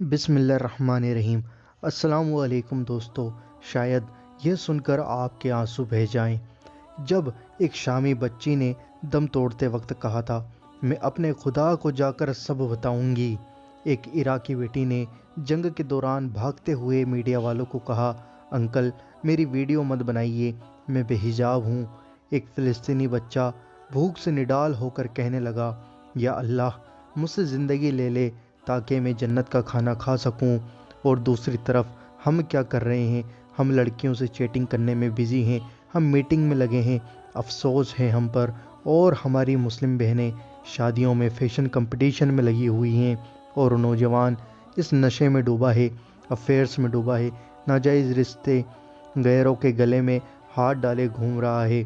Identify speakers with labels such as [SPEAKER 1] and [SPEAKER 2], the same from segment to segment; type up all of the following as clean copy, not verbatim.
[SPEAKER 1] बिस्मिल्लाहिर्रहमानिर्रहीम। अस्सलामुअलैकुम दोस्तों, शायद यह सुनकर आपके आंसू बह जाएं जब एक शामी बच्ची ने दम तोड़ते वक्त कहा था, मैं अपने खुदा को जाकर सब बताऊंगी। एक इराकी बेटी ने जंग के दौरान भागते हुए मीडिया वालों को कहा, अंकल मेरी वीडियो मत बनाइए, मैं बेहिजाब हूँ। एक फ़िलिस्तीनी बच्चा भूख से निडाल होकर कहने लगा, या अल्लाह मुझसे ज़िंदगी ले ले ताकि मैं जन्नत का खाना खा सकूं। और दूसरी तरफ हम क्या कर रहे हैं? हम लड़कियों से चैटिंग करने में बिज़ी हैं, हम मीटिंग में लगे हैं, अफसोस है हम पर। और हमारी मुस्लिम बहनें शादियों में फैशन कंपटीशन में लगी हुई हैं, और नौजवान इस नशे में डूबा है, अफेयर्स में डूबा है, नाजायज़ रिश्ते, गैरों के गले में हाथ डाले घूम रहा है।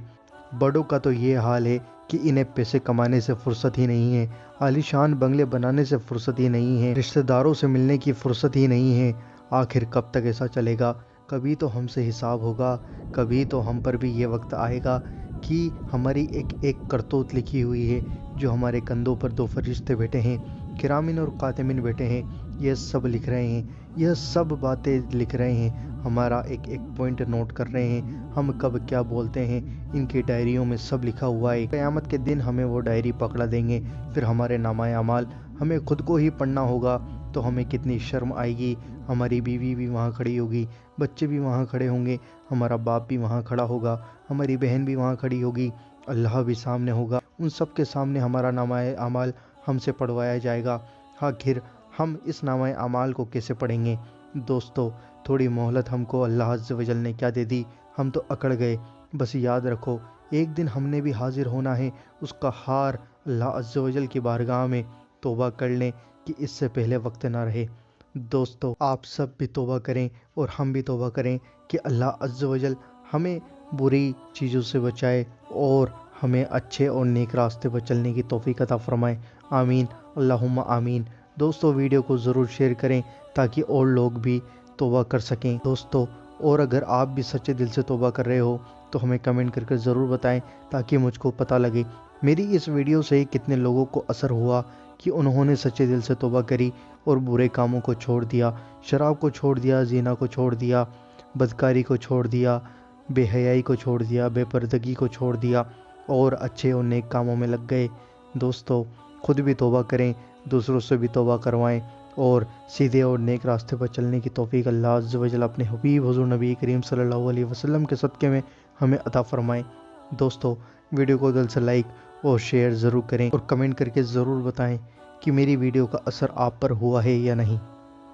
[SPEAKER 1] बड़ों का तो ये हाल है कि इन्हें पैसे कमाने से फुर्सत ही नहीं है, आलीशान बंगले बनाने से फुर्सत ही नहीं है, रिश्तेदारों से मिलने की फुर्सत ही नहीं है। आखिर कब तक ऐसा चलेगा? कभी तो हमसे हिसाब होगा, कभी तो हम पर भी ये वक्त आएगा कि हमारी एक एक करतूत लिखी हुई है, जो हमारे कंधों पर दो फरिश्ते बैठे हैं, किरामिन और कातिमिन बैठे हैं, यह सब लिख रहे हैं, यह सब बातें लिख रहे हैं, हमारा एक एक पॉइंट नोट कर रहे हैं, हम कब क्या बोलते हैं इनकी डायरियों में सब लिखा हुआ है। क़यामत के दिन हमें वो डायरी पकड़ा देंगे, फिर हमारे नामाए अमाल हमें खुद को ही पढ़ना होगा, तो हमें कितनी शर्म आएगी। हमारी बीवी भी वहाँ खड़ी होगी, बच्चे भी वहाँ खड़े होंगे, हमारा बाप भी वहाँ खड़ा होगा, हमारी बहन भी वहाँ खड़ी होगी, अल्लाह भी सामने होगा। उन सब के सामने हमारा नामाए अमाल हमसे पढ़वाया जाएगा। आखिर हम इस नामाए अमाल को कैसे पढ़ेंगे? दोस्तों, थोड़ी मोहलत हमको अल्लाह अज़्ज़ व जल ने क्या दे दी, हम तो अकड़ गए। बस याद रखो, एक दिन हमने भी हाजिर होना है, उसका हार अल्लाह अज़्ज़ व जल की बारगाह में। तौबा कर लें कि इससे पहले वक्त ना रहे। दोस्तों, आप सब भी तौबा करें और हम भी तौबा करें कि अल्लाह अज़्ज़ व जल हमें बुरी चीज़ों से बचाए और हमें अच्छे और नेक रास्ते पर चलने की तौफीक अता फरमाए। आमीन, अल्लाहुम्मा आमीन। दोस्तों, वीडियो को ज़रूर शेयर करें ताकि और लोग भी तौबा कर सकें। दोस्तों, और अगर आप भी सच्चे दिल से तौबा कर रहे हो तो हमें कमेंट करके ज़रूर बताएं ताकि मुझको पता लगे मेरी इस वीडियो से कितने लोगों को असर हुआ कि उन्होंने सच्चे दिल से तौबा करी और बुरे कामों को छोड़ दिया, शराब को छोड़ दिया, ज़िना को छोड़ दिया, बदकारी को छोड़ दिया, बेहयाई को छोड़ दिया, बेपर्दगी को छोड़ दिया और अच्छे और नेक कामों में लग गए। दोस्तों, खुद भी तौबा करें, दूसरों से भी तौबा करवाएं और सीधे और नेक रास्ते पर चलने की तौफीक अल्लाह अज़्ज़ व जल अपने हबीब हुज़ूर नबी करीम सल्लल्लाहु अलैहि वसल्लम के सदक़े में हमें अता फरमाएं। दोस्तों, वीडियो को दिल से लाइक और शेयर ज़रूर करें और कमेंट करके ज़रूर बताएं कि मेरी वीडियो का असर आप पर हुआ है या नहीं।